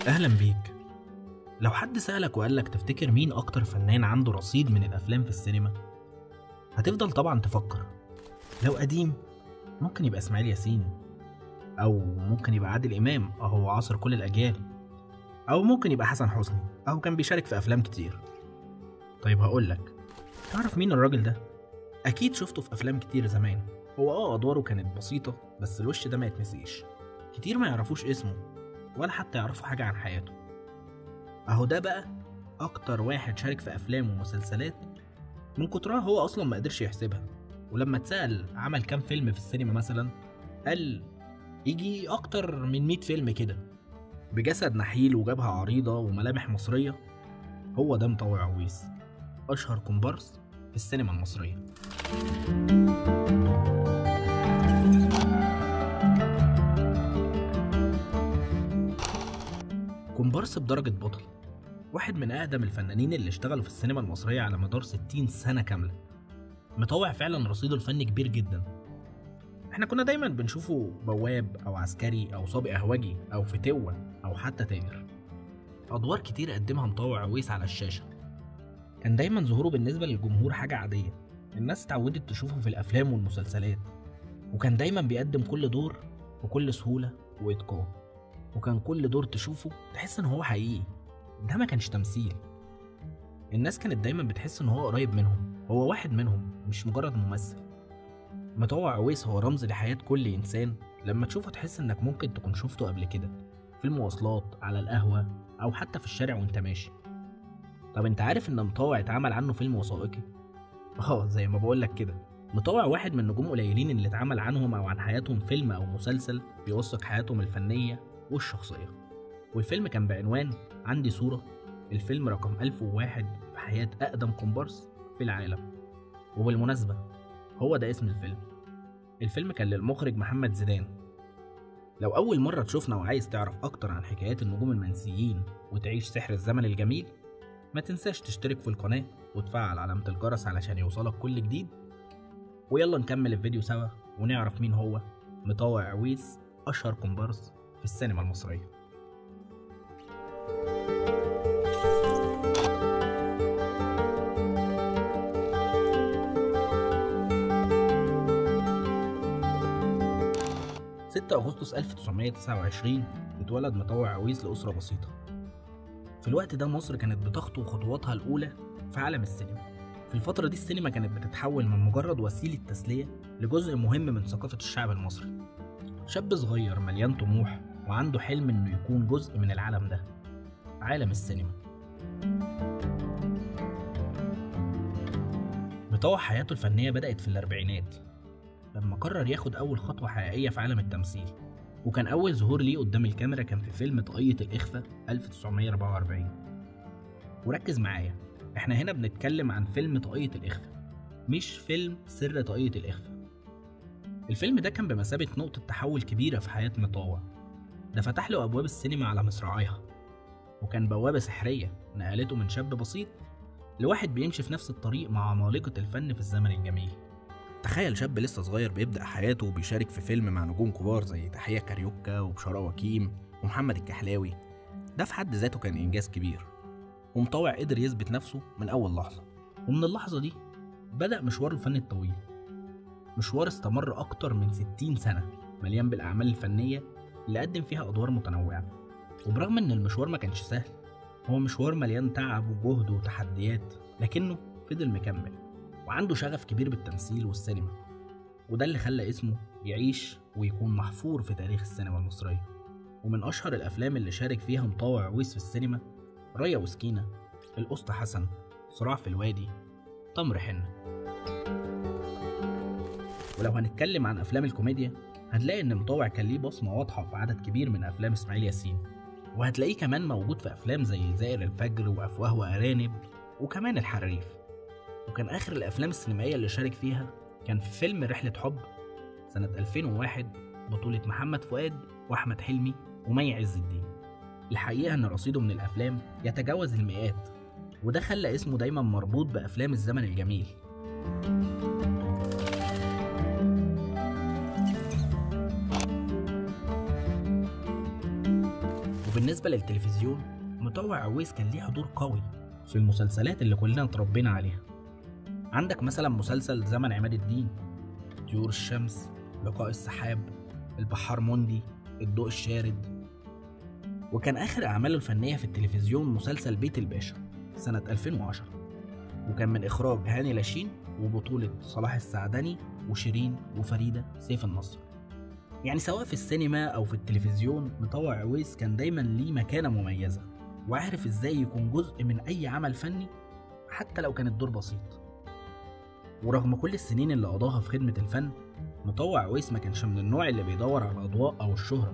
أهلا بيك. لو حد سألك وقالك تفتكر مين أكتر فنان عنده رصيد من الأفلام في السينما، هتفضل طبعا تفكر. لو قديم ممكن يبقى إسماعيل ياسين، أو ممكن يبقى عادل إمام أهو عاصر كل الأجيال، أو ممكن يبقى حسن حسني أهو كان بيشارك في أفلام كتير. طيب هقولك، تعرف مين الراجل ده؟ أكيد شفته في أفلام كتير زمان. هو أدواره كانت بسيطة بس الوش ده ما يتنسيش. كتير ما يعرفوش اسمه ولا حتى يعرفوا حاجة عن حياته. اهو ده بقى اكتر واحد شارك في افلام ومسلسلات من كترها هو اصلا ما قدرش يحسبها. ولما اتسأل عمل كام فيلم في السينما مثلا، قال يجي اكتر من 100 فيلم كده، بجسد نحيل وجبهة عريضة وملامح مصرية. هو ده مطوع عويس، اشهر كومبارس في السينما المصرية. كومبارس بدرجة بطل، واحد من أقدم الفنانين اللي اشتغلوا في السينما المصرية على مدار 60 سنة كاملة. مطوع فعلا رصيده الفني كبير جدا. احنا كنا دايما بنشوفه بواب أو عسكري أو سابق أهوجي أو فتوة أو حتى تاجر. أدوار كتير قدمها مطوع عويس على الشاشة. كان دايما ظهوره بالنسبة للجمهور حاجة عادية، الناس اتعودت تشوفه في الأفلام والمسلسلات، وكان دايما بيقدم كل دور بكل سهولة وإتقان. وكان كل دور تشوفه تحس إن هو حقيقي، ده ما كانش تمثيل. الناس كانت دايما بتحس ان هو قريب منهم، هو واحد منهم مش مجرد ممثل. مطوع عويس هو رمز لحياة كل انسان، لما تشوفه تحس انك ممكن تكون شفته قبل كده في المواصلات، على القهوة، او حتى في الشارع وانت ماشي. طب انت عارف ان مطوع اتعمل عنه فيلم وثائقي؟ زي ما بقولك كده، مطوع واحد من نجوم قليلين اللي اتعمل عنهم او عن حياتهم فيلم او مسلسل بيوثق حياتهم الفنية والشخصية. والفيلم كان بعنوان عندي صورة. الفيلم رقم 1001 في حياة أقدم كومبارس في العالم. وبالمناسبة هو ده اسم الفيلم. الفيلم كان للمخرج محمد زيدان. لو أول مرة تشوفنا وعايز تعرف أكتر عن حكايات النجوم المنسيين وتعيش سحر الزمن الجميل، ما تنساش تشترك في القناة وتفعل علامة الجرس علشان يوصلك كل جديد. ويلا نكمل الفيديو سوا ونعرف مين هو مطوع عويس، أشهر كومبارس في السينما المصرية. ستة أغسطس 1929 اتولد مطوع عويس لأسرة بسيطة. في الوقت ده مصر كانت بتخطو خطواتها الأولى في عالم السينما. في الفترة دي السينما كانت بتتحول من مجرد وسيلة تسلية لجزء مهم من ثقافة الشعب المصري. شاب صغير مليان طموح وعنده حلم إنه يكون جزء من العالم ده، عالم السينما. مطوع حياته الفنية بدأت في الأربعينات لما قرر ياخد أول خطوة حقيقية في عالم التمثيل. وكان أول ظهور ليه قدام الكاميرا كان في فيلم طاقية الإخفاء 1944. وركز معايا، احنا هنا بنتكلم عن فيلم طاقية الإخفاء، مش فيلم سر طاقية الإخفاء. الفيلم ده كان بمثابة نقطة تحول كبيرة في حياة مطوع. ده فتح له أبواب السينما على مصراعيها، وكان بوابة سحرية نقلته من شاب بسيط لواحد بيمشي في نفس الطريق مع عمالقة الفن في الزمن الجميل. تخيل شاب لسه صغير بيبدأ حياته وبيشارك في فيلم مع نجوم كبار زي تحية كاريوكا وبشارة وكيم ومحمد الكحلاوي. ده في حد ذاته كان إنجاز كبير، ومطوع قدر يثبت نفسه من أول لحظة. ومن اللحظة دي بدأ مشوار الفن الطويل، مشوار استمر أكتر من 60 سنة مليان بالأعمال الفنية اللي قدم فيها أدوار متنوعة. وبرغم إن المشوار ما كانش سهل، هو مشوار مليان تعب وجهد وتحديات، لكنه فضل مكمل وعنده شغف كبير بالتمثيل والسينما. وده اللي خلى اسمه يعيش ويكون محفور في تاريخ السينما المصرية. ومن أشهر الأفلام اللي شارك فيها مطوع عويس في السينما ريا وسكينة، الأسطى حسن، صراع في الوادي، تمر حنة. ولو هنتكلم عن أفلام الكوميديا، هتلاقي إن مطوع كان ليه بصمة واضحة في عدد كبير من أفلام إسماعيل ياسين، وهتلاقيه كمان موجود في أفلام زي زائر الفجر وأفواه وأرانب وكمان الحريف. وكان آخر الأفلام السينمائية اللي شارك فيها كان في فيلم رحلة حب سنة 2001 بطولة محمد فؤاد وأحمد حلمي ومي عز الدين. الحقيقة إن رصيده من الأفلام يتجاوز المئات، وده خلى اسمه دايما مربوط بأفلام الزمن الجميل. وبالنسبة للتلفزيون، مطوع عويس كان ليه حضور قوي في المسلسلات اللي كلنا اتربينا عليها. عندك مثلا مسلسل زمن عماد الدين، طيور الشمس، لقاء السحاب، البحار موندي، الضوء الشارد. وكان آخر أعماله الفنية في التلفزيون مسلسل بيت الباشا سنة 2010، وكان من إخراج هاني لاشين وبطولة صلاح السعدني وشيرين وفريدة سيف النصر. يعني سواء في السينما أو في التلفزيون، مطوع عويس كان دايما ليه مكانة مميزة، وعارف إزاي يكون جزء من أي عمل فني حتى لو كان الدور بسيط. ورغم كل السنين اللي قضاها في خدمة الفن، مطوع عويس ما كانش من النوع اللي بيدور على الأضواء أو الشهرة.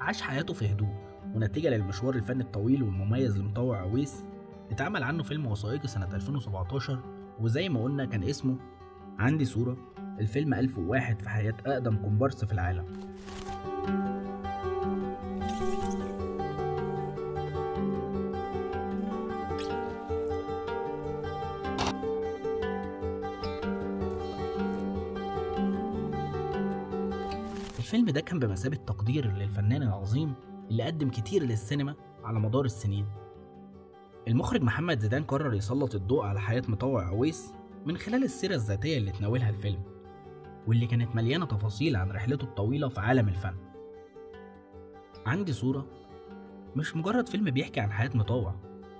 عاش حياته في هدوء، ونتيجة للمشوار الفني الطويل والمميز لمطوع عويس اتعمل عنه فيلم وثائقي سنة 2017، وزي ما قلنا كان اسمه عندي صورة، الفيلم 1001 في حياة أقدم كومبارس في العالم. الفيلم ده كان بمثابة تقدير للفنان العظيم اللي قدم كتير للسينما على مدار السنين. المخرج محمد زيدان قرر يسلط الضوء على حياة مطوع عويس من خلال السيرة الذاتية اللي تناولها الفيلم، واللي كانت مليانة تفاصيل عن رحلته الطويلة في عالم الفن. عندي صورة مش مجرد فيلم بيحكي عن حياة مطوع،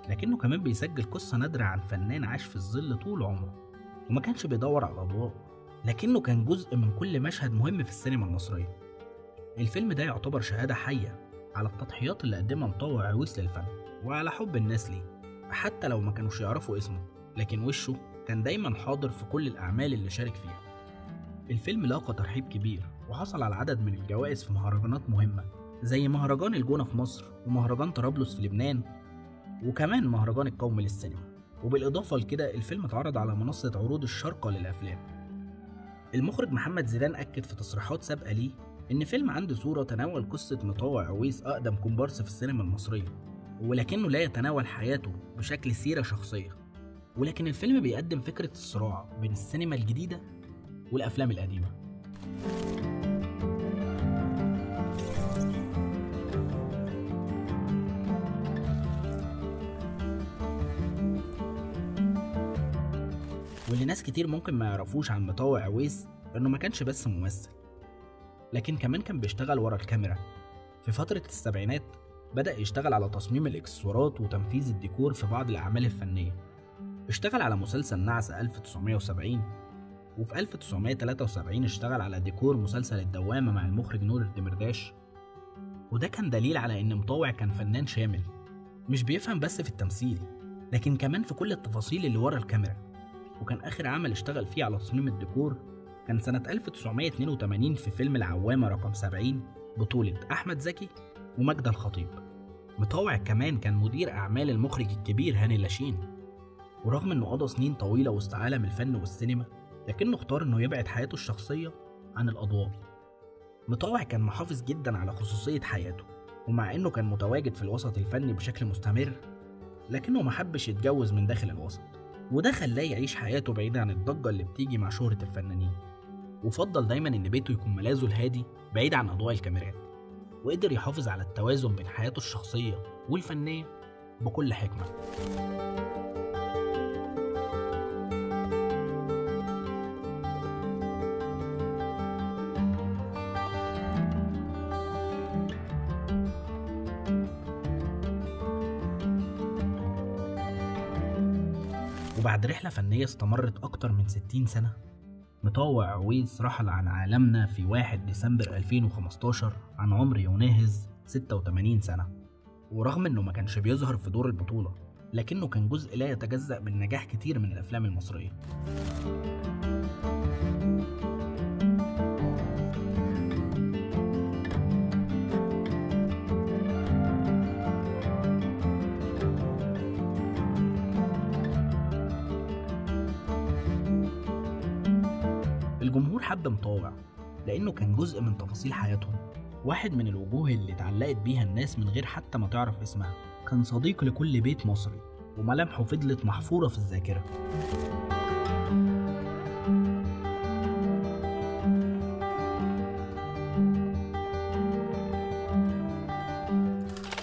لكنه كمان بيسجل قصة نادرة عن فنان عاش في الظل طول عمره وما كانش بيدور على الأضواء، لكنه كان جزء من كل مشهد مهم في السينما المصرية. الفيلم ده يعتبر شهادة حية على التضحيات اللي قدمها مطوع عويس للفن وعلى حب الناس ليه، حتى لو ما كانوش يعرفوا اسمه، لكن وشه كان دايما حاضر في كل الأعمال اللي شارك فيها. الفيلم لاقى ترحيب كبير وحصل على عدد من الجوائز في مهرجانات مهمة زي مهرجان الجونة في مصر، ومهرجان طرابلس في لبنان، وكمان مهرجان القومي للسينما. وبالإضافة لكده الفيلم اتعرض على منصة عروض الشارقة للأفلام. المخرج محمد زيدان أكد في تصريحات سابقة ليه إن فيلم عندي صورة تناول قصة مطوع عويس أقدم كومبارس في السينما المصرية، ولكنه لا يتناول حياته بشكل سيرة شخصية، ولكن الفيلم بيقدم فكرة الصراع بين السينما الجديدة والأفلام القديمة. واللي ناس كتير ممكن ما يعرفوش عن مطوع عويس إنه ما كانش بس ممثل، لكن كمان كان بيشتغل ورا الكاميرا. في فترة السبعينات بدأ يشتغل على تصميم الإكسسوارات وتنفيذ الديكور في بعض الأعمال الفنية. اشتغل على مسلسل نعس 1970، وفي 1973 اشتغل على ديكور مسلسل الدوامة مع المخرج نور الدمرداش. وده كان دليل على إن مطوع كان فنان شامل، مش بيفهم بس في التمثيل لكن كمان في كل التفاصيل اللي ورا الكاميرا. وكان آخر عمل اشتغل فيه على تصميم الديكور كان سنة 1982 في فيلم العوامة رقم 70 بطولة أحمد زكي ومجدة الخطيب. مطوع كمان كان مدير أعمال المخرج الكبير هاني لاشين، ورغم إنه قضى سنين طويلة وسط عالم الفن والسينما، لكنه اختار إنه يبعد حياته الشخصية عن الأضواء. مطوع كان محافظ جدا على خصوصية حياته، ومع إنه كان متواجد في الوسط الفني بشكل مستمر، لكنه محبش يتجوز من داخل الوسط، وده خلاه يعيش حياته بعيدة عن الضجة اللي بتيجي مع شهرة الفنانين. وفضل دايما إن بيته يكون ملاذه الهادي بعيد عن أضواء الكاميرات، وقدر يحافظ على التوازن بين حياته الشخصية والفنية بكل حكمة. وبعد رحلة فنية استمرت أكتر من 60 سنة، مطوع عويس رحل عن عالمنا في 1 ديسمبر 2015 عن عمر يناهز 86 سنة. ورغم إنه ما كانش بيظهر في دور البطولة، لكنه كان جزء لا يتجزأ من نجاح كتير من الأفلام المصرية. الجمهور حب مطوع لأنه كان جزء من تفاصيل حياتهم، واحد من الوجوه اللي اتعلقت بيها الناس من غير حتى ما تعرف اسمها. كان صديق لكل بيت مصري، وملامحه فضلت محفورة في الذاكرة.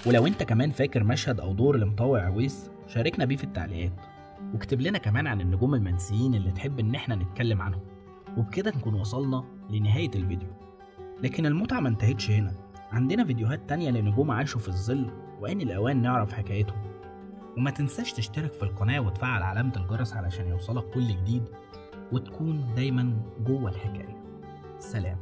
ولو انت كمان فاكر مشهد او دور لمطوع عويس شاركنا بيه في التعليقات، واكتب لنا كمان عن النجوم المنسيين اللي تحب ان احنا نتكلم عنهم. وبكده نكون وصلنا لنهاية الفيديو، لكن المتعة ما انتهتش هنا. عندنا فيديوهات تانية لنجوم عاشوا في الظل وآن الأوان نعرف حكايتهم. وما تنساش تشترك في القناة وتفعل علامة الجرس علشان يوصلك كل جديد، وتكون دايما جوه الحكاية. سلام.